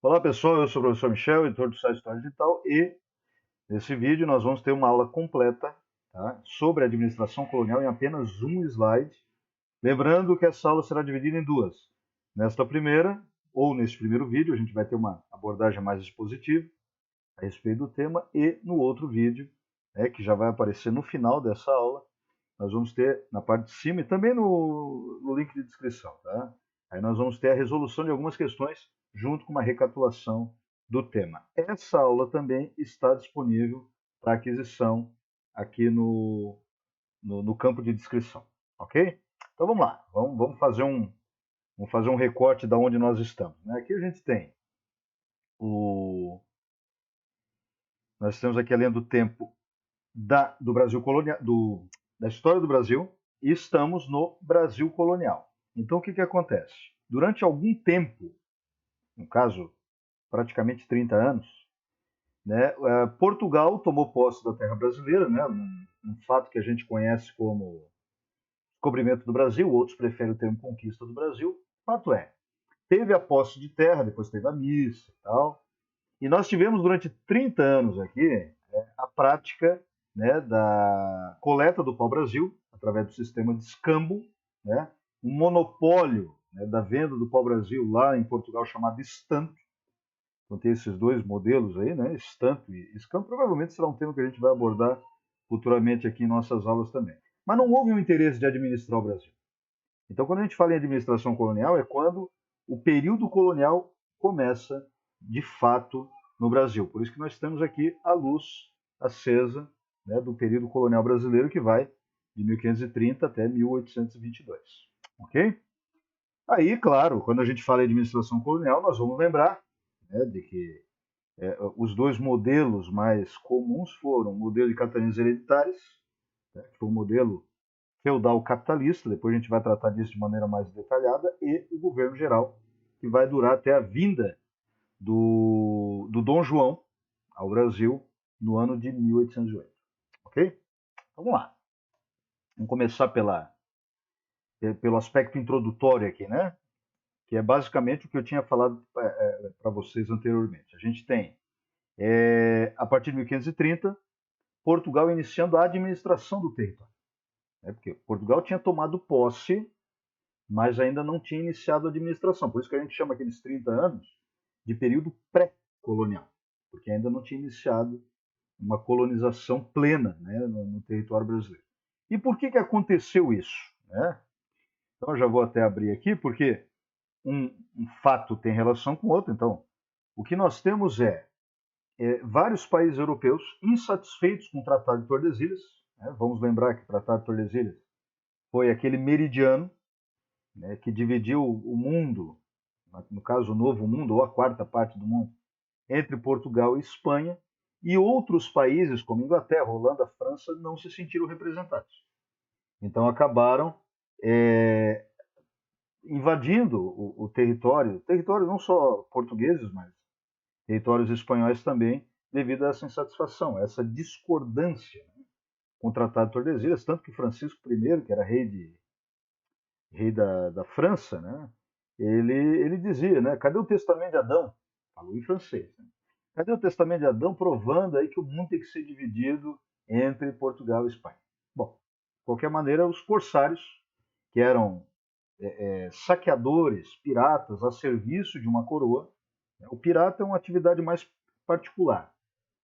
Olá pessoal, eu sou o professor Michel, editor do site História Digital, e nesse vídeo nós vamos ter uma aula completa, tá, sobre a administração colonial em apenas um slide. Lembrando que essa aula será dividida em duas. Nesta primeira, ou neste primeiro vídeo, a gente vai ter uma abordagem mais expositiva a respeito do tema, e no outro vídeo, que já vai aparecer no final dessa aula, nós vamos ter na parte de cima e também no link de descrição, tá? Aí nós vamos ter a resolução de algumas questões junto com uma recapitulação do tema. Essa aula também está disponível para aquisição aqui no campo de descrição, ok? Então vamos lá, vamos fazer um recorte da onde nós estamos, né? Aqui a gente tem o, nós temos aqui a linha do tempo do Brasil colonial, da história do Brasil, e estamos no Brasil colonial. Então, o que acontece? Durante algum tempo, no caso, praticamente 30 anos, né, Portugal tomou posse da terra brasileira, né, um fato que a gente conhece como descobrimento do Brasil, outros preferem o termo conquista do Brasil. Fato é, teve a posse de terra, depois teve a missa e tal, e nós tivemos durante 30 anos aqui a prática, né, da coleta do pau-brasil, através do sistema de escambo, né, um monopólio, né, da venda do pau-brasil lá em Portugal chamado estanto. Então tem esses dois modelos aí, né, estanto e escambo. Provavelmente será um tema que a gente vai abordar futuramente aqui em nossas aulas também. Mas não houve um interesse de administrar o Brasil. Então, quando a gente fala em administração colonial, é quando o período colonial começa, de fato, no Brasil. Por isso que nós temos aqui a luz acesa, né, do período colonial brasileiro, que vai de 1530 até 1822. Ok? Aí, claro, quando a gente fala em administração colonial, nós vamos lembrar, né, de que os dois modelos mais comuns foram o modelo de capitanias hereditárias, né, que foi o modelo feudal capitalista, depois a gente vai tratar disso de maneira mais detalhada, e o governo geral, que vai durar até a vinda do Dom João ao Brasil no ano de 1808. Ok? Vamos lá. Vamos começar pelo aspecto introdutório aqui, né? Que é basicamente o que eu tinha falado para vocês anteriormente. A gente tem, a partir de 1530, Portugal iniciando a administração do território. Né? Porque Portugal tinha tomado posse, mas ainda não tinha iniciado a administração. Por isso que a gente chama aqueles 30 anos de período pré-colonial, porque ainda não tinha iniciado uma colonização plena, né, no território brasileiro. E por que aconteceu isso? Né? Então eu já vou até abrir aqui, porque um fato tem relação com o outro. Então, o que nós temos vários países europeus insatisfeitos com o Tratado de Tordesilhas. Né? Vamos lembrar que o Tratado de Tordesilhas foi aquele meridiano, né, que dividiu o mundo, no caso o Novo Mundo, ou a quarta parte do mundo, entre Portugal e Espanha, e outros países, como Inglaterra, Holanda, França, não se sentiram representados. Então acabaram é, invadindo o território não só portugueses, mas territórios espanhóis também, devido a essa insatisfação, a essa discordância, né, com o Tratado de Tordesilhas, tanto que Francisco I, que era rei da França, né, ele dizia, né, cadê o testamento de Adão? Falou em francês. Né? Cadê o testamento de Adão provando aí que o mundo tem que ser dividido entre Portugal e Espanha? Bom, de qualquer maneira, os corsários, que eram saqueadores, piratas a serviço de uma coroa, né? O pirata é uma atividade mais particular.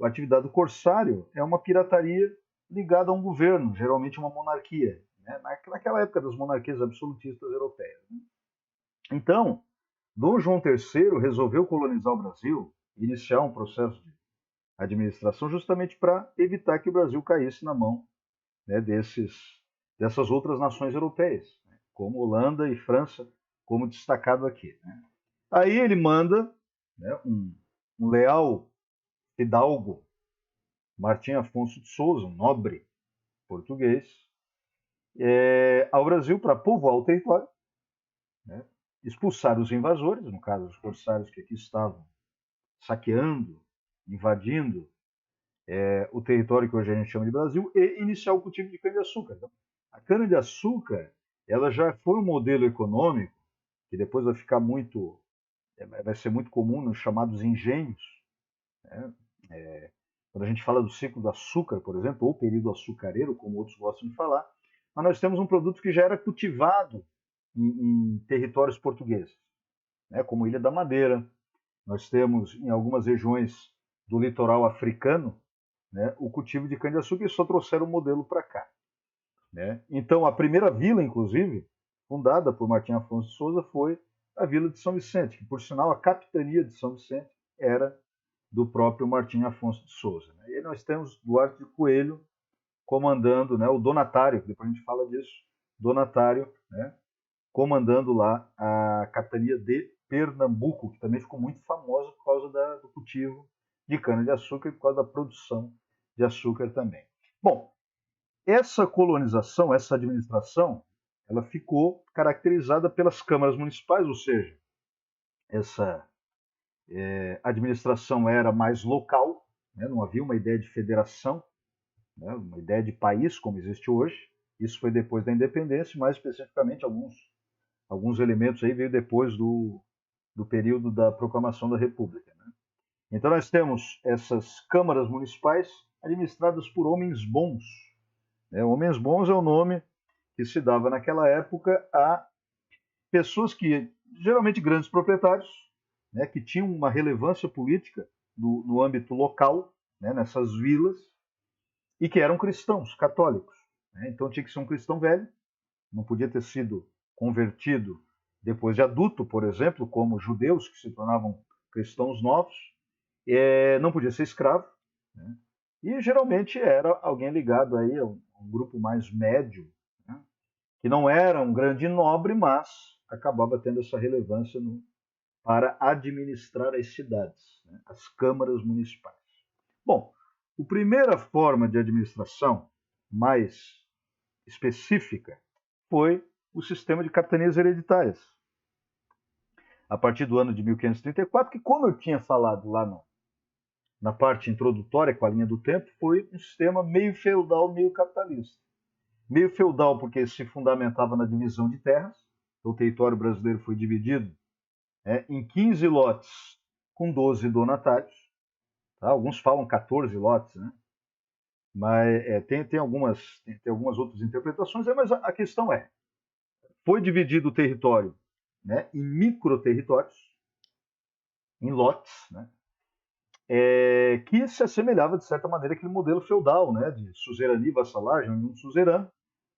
A atividade do corsário é uma pirataria ligada a um governo, geralmente uma monarquia, né? Naquela época das monarquias absolutistas europeias. Né? Então, Dom João III resolveu colonizar o Brasil, iniciar um processo de administração justamente para evitar que o Brasil caísse na mão, né, dessas outras nações europeias, né, como Holanda e França, como destacado aqui. Né. Aí ele manda, né, um leal fidalgo, Martim Afonso de Souza, um nobre português, ao Brasil para povoar o território, né, expulsar os invasores, no caso os corsários que aqui estavam saqueando, invadindo o território que hoje a gente chama de Brasil, e iniciar o cultivo de cana-de-açúcar. Então, a cana-de-açúcar ela já foi um modelo econômico que depois vai ficar muito vai ser muito comum nos chamados engenhos, né? Quando a gente fala do ciclo do açúcar, por exemplo, ou período açucareiro, como outros gostam de falar, mas nós temos um produto que já era cultivado em territórios portugueses, né? Como Ilha da Madeira. Nós temos em algumas regiões do litoral africano, né, o cultivo de cana-de-açúcar e só trouxeram o modelo para cá, né? Então, a primeira vila, inclusive, fundada por Martim Afonso de Souza, foi a Vila de São Vicente, que, por sinal, a capitania de São Vicente era do próprio Martim Afonso de Souza, né? E aí nós temos Duarte de Coelho comandando, né, o donatário, depois a gente fala disso, donatário, né, comandando lá a capitania de Pernambuco, que também ficou muito famosa por causa do cultivo de cana-de-açúcar e por causa da produção de açúcar também. Bom, essa colonização, essa administração, ela ficou caracterizada pelas câmaras municipais, ou seja, essa administração era mais local, né, não havia uma ideia de federação, né, uma ideia de país como existe hoje. Isso foi depois da independência, mais especificamente alguns elementos aí veio depois do período da proclamação da República, né? Então nós temos essas câmaras municipais administradas por homens bons, né? Homens bons é o nome que se dava naquela época a pessoas que, geralmente grandes proprietários, né, que tinham uma relevância política no âmbito local, né, nessas vilas, e que eram cristãos, católicos, né? Então tinha que ser um cristão velho, não podia ter sido convertido depois de adulto, por exemplo, como judeus que se tornavam cristãos novos, não podia ser escravo, né? E geralmente era alguém ligado aí a um grupo mais médio, né? Que não era um grande nobre, mas acabava tendo essa relevância para administrar as cidades, né? As câmaras municipais. Bom, a primeira forma de administração mais específica foi o sistema de capitanias hereditárias, a partir do ano de 1534, que, como eu tinha falado lá na parte introdutória, com a linha do tempo, foi um sistema meio feudal, meio capitalista. Meio feudal porque se fundamentava na divisão de terras, então o território brasileiro foi dividido em 15 lotes com 12 donatários, tá? Alguns falam 14 lotes, né? Mas tem algumas outras interpretações, mas a questão foi dividido o território, né, em microterritórios, em lotes, né, que se assemelhava, de certa maneira, àquele modelo feudal, né, de suzerania e vassalagem, onde um suzerano,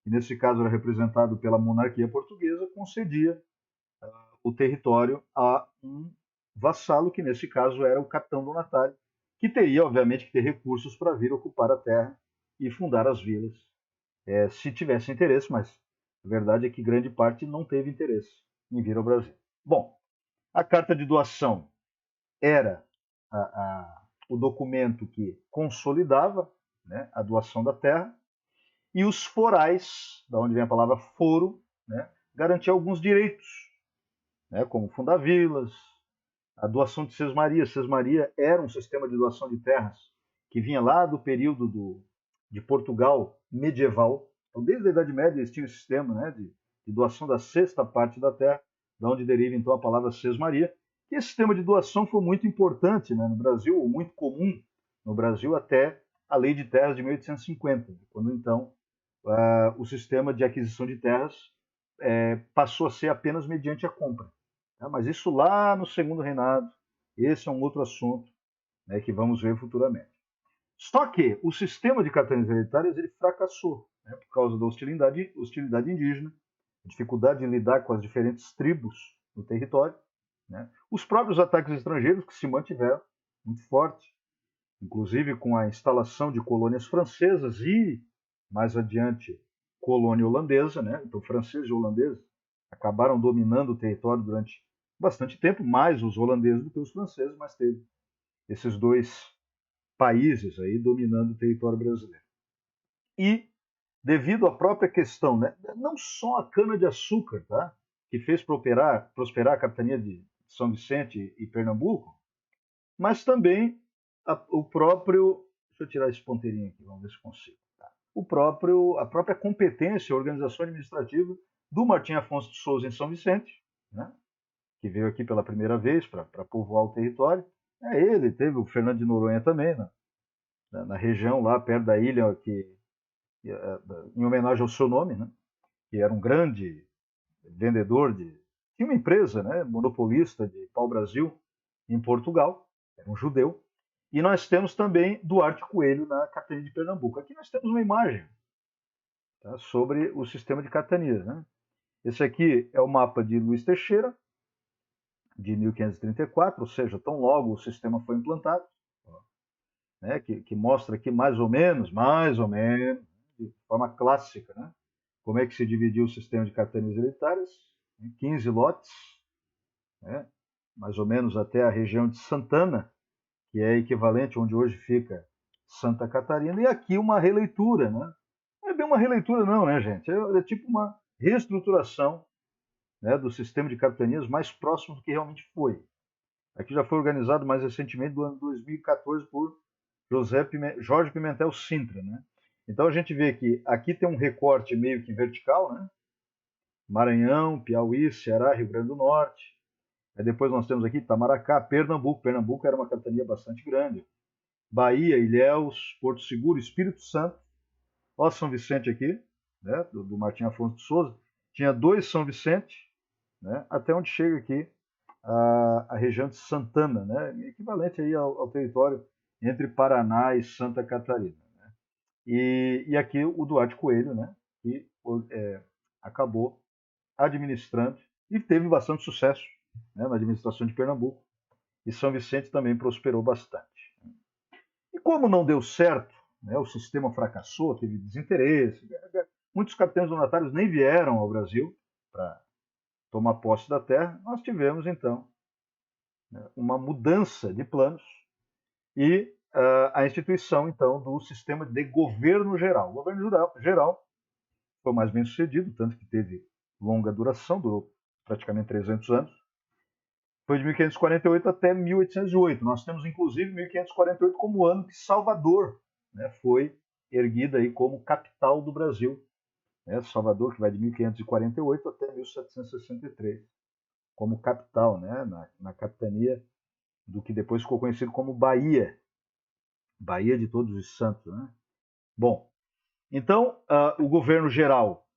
que nesse caso era representado pela monarquia portuguesa, concedia o território a um vassalo, que nesse caso era o capitão donatário, que teria, obviamente, que ter recursos para vir ocupar a terra e fundar as vilas, se tivesse interesse, mas a verdade é que grande parte não teve interesse em vir ao Brasil. Bom, a carta de doação era o documento que consolidava, né, a doação da terra, e os forais, da onde vem a palavra foro, né, garantia alguns direitos, né, como fundar vilas, a doação de sesmaria. Sesmaria era um sistema de doação de terras que vinha lá do período de Portugal medieval. Então, desde a Idade Média existia um sistema, né, de doação da sexta parte da terra, da onde deriva então a palavra sesmaria. E esse sistema de doação foi muito importante, né, no Brasil, ou muito comum no Brasil, até a Lei de Terras de 1850, quando então o sistema de aquisição de terras passou a ser apenas mediante a compra. Mas isso lá no segundo reinado, esse é um outro assunto, né, que vamos ver futuramente. Só que o sistema de capitanias hereditárias ele fracassou, né, por causa da hostilidade indígena, a dificuldade de lidar com as diferentes tribos no território, né, os próprios ataques estrangeiros que se mantiveram muito fortes, inclusive com a instalação de colônias francesas e, mais adiante, colônia holandesa, né? Então, franceses e holandeses acabaram dominando o território durante bastante tempo, mais os holandeses do que os franceses, mas teve esses dois países aí dominando o território brasileiro. E, devido à própria questão, né, não só a cana-de-açúcar, tá, que fez prosperar a capitania de São Vicente e Pernambuco, mas também o próprio. Deixa eu tirar esse ponteirinho aqui, vamos ver se consigo. Tá? A própria competência, a organização administrativa do Martim Afonso de Souza em São Vicente, né? que veio aqui pela primeira vez para povoar o território. Ele, teve o Fernando de Noronha também, na região lá perto da ilha, em homenagem ao seu nome, né? Que era um grande vendedor tinha uma empresa, né, monopolista de pau-brasil em Portugal, era um judeu. E nós temos também Duarte Coelho na capitania de Pernambuco. Aqui nós temos uma imagem, tá, sobre o sistema de capitanias, né? Esse aqui é o mapa de Luiz Teixeira, de 1534, ou seja, tão logo o sistema foi implantado, né, que mostra aqui mais ou menos, de forma clássica, né, como é que se dividiu o sistema de capitanias hereditárias, em 15 lotes, né, mais ou menos até a região de Santana, que é equivalente onde hoje fica Santa Catarina, e aqui uma releitura, né? Não é bem uma releitura não, né, gente? É tipo uma reestruturação, né, do sistema de capitanias mais próximo do que realmente foi. Aqui já foi organizado mais recentemente, do ano 2014, por Jorge Pimentel Sintra, né? Então a gente vê que aqui tem um recorte meio que vertical, né? Maranhão, Piauí, Ceará, Rio Grande do Norte. Aí depois nós temos aqui Itamaracá, Pernambuco. Pernambuco era uma capitania bastante grande. Bahia, Ilhéus, Porto Seguro, Espírito Santo. Ó, São Vicente aqui, né? Do Martim Afonso de Souza. Tinha 2 São Vicente, né? Até onde chega aqui a região de Santana, né? Equivalente aí ao território entre Paraná e Santa Catarina. Né? E aqui o Duarte Coelho, né? Que acabou administrando e teve bastante sucesso, né, na administração de Pernambuco. E São Vicente também prosperou bastante. E como não deu certo, né, o sistema fracassou, teve desinteresse, muitos capitães donatários nem vieram ao Brasil para tomar posse da terra, nós tivemos então, né, uma mudança de planos e a instituição então do sistema de governo geral. O governo geral foi mais bem sucedido, tanto que teve longa duração, durou praticamente 300 anos. Foi de 1548 até 1808. Nós temos, inclusive, 1548 como o ano que Salvador, né, foi erguida aí como capital do Brasil. Né? Salvador, que vai de 1548 até 1763, como capital, né, na capitania do que depois ficou conhecido como Bahia. Bahia de Todos os Santos. Né? Bom, então, o governo geral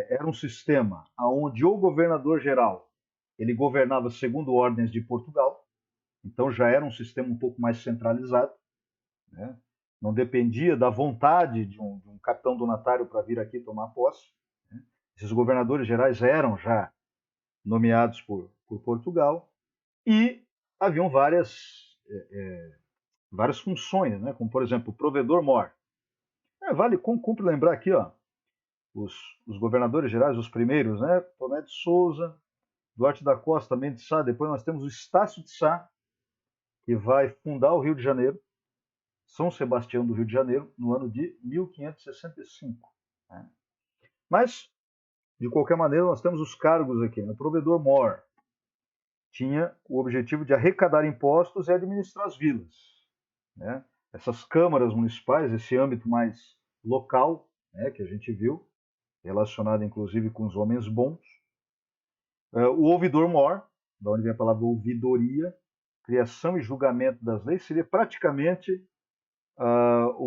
era um sistema onde o governador geral ele governava segundo ordens de Portugal, então já era um sistema um pouco mais centralizado, né? Não dependia da vontade de um capitão donatário para vir aqui tomar posse. Né? Esses governadores gerais eram já nomeados por Portugal e haviam várias funções, né? Como, por exemplo, o provedor-mor. Vale cumpre lembrar aqui, ó, os governadores gerais, os primeiros, né? Tomé de Souza, Duarte da Costa, Mendes de Sá. Depois nós temos o Estácio de Sá, que vai fundar o Rio de Janeiro, São Sebastião do Rio de Janeiro, no ano de 1565. Né? Mas, de qualquer maneira, nós temos os cargos aqui. Né? O provedor-mor tinha o objetivo de arrecadar impostos e administrar as vilas. Né? Essas câmaras municipais, esse âmbito mais local, né, que a gente viu, relacionado inclusive com os homens bons. O ouvidor-mor, da onde vem a palavra ouvidoria, criação e julgamento das leis, seria praticamente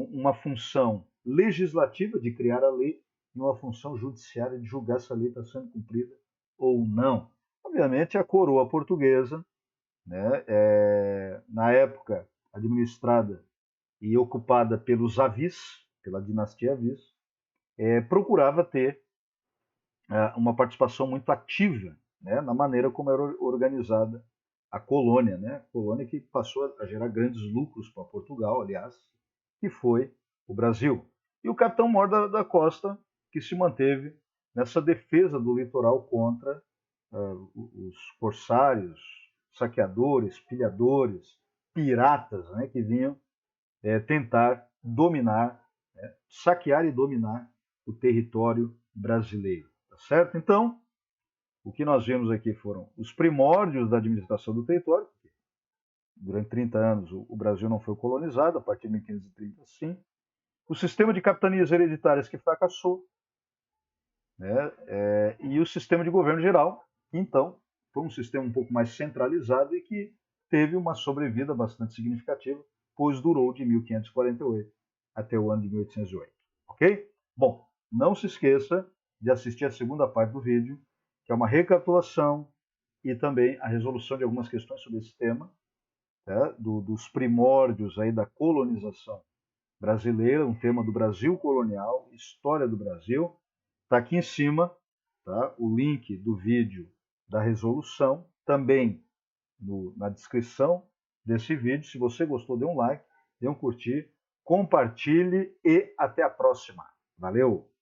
uma função legislativa de criar a lei e uma função judiciária de julgar se a lei está sendo cumprida ou não. Obviamente, a coroa portuguesa, né, na época administrada e ocupada pelos Avis, pela dinastia Avis, procurava ter uma participação muito ativa, né, na maneira como era organizada a colônia, né? Colônia que passou a gerar grandes lucros para Portugal, aliás, que foi o Brasil. E o capitão Mor da Costa, que se manteve nessa defesa do litoral contra os corsários, saqueadores, pilhadores, piratas, né, que vinham tentar dominar, saquear e dominar o território brasileiro. Tá certo? Então, o que nós vemos aqui foram os primórdios da administração do território. Durante 30 anos o Brasil não foi colonizado, a partir de 1530 sim. O sistema de capitanias hereditárias que fracassou, né? E o sistema de governo geral, que então foi um sistema um pouco mais centralizado e que teve uma sobrevida bastante significativa, pois durou de 1548 até o ano de 1808. Ok? Bom, não se esqueça de assistir a segunda parte do vídeo, que é uma recapitulação e também a resolução de algumas questões sobre esse tema, tá? Dos primórdios aí da colonização brasileira, um tema do Brasil colonial, história do Brasil. Está aqui em cima, tá? O link do vídeo da resolução, também na descrição desse vídeo. Se você gostou, dê um like, dê um curtir, compartilhe e até a próxima. Valeu!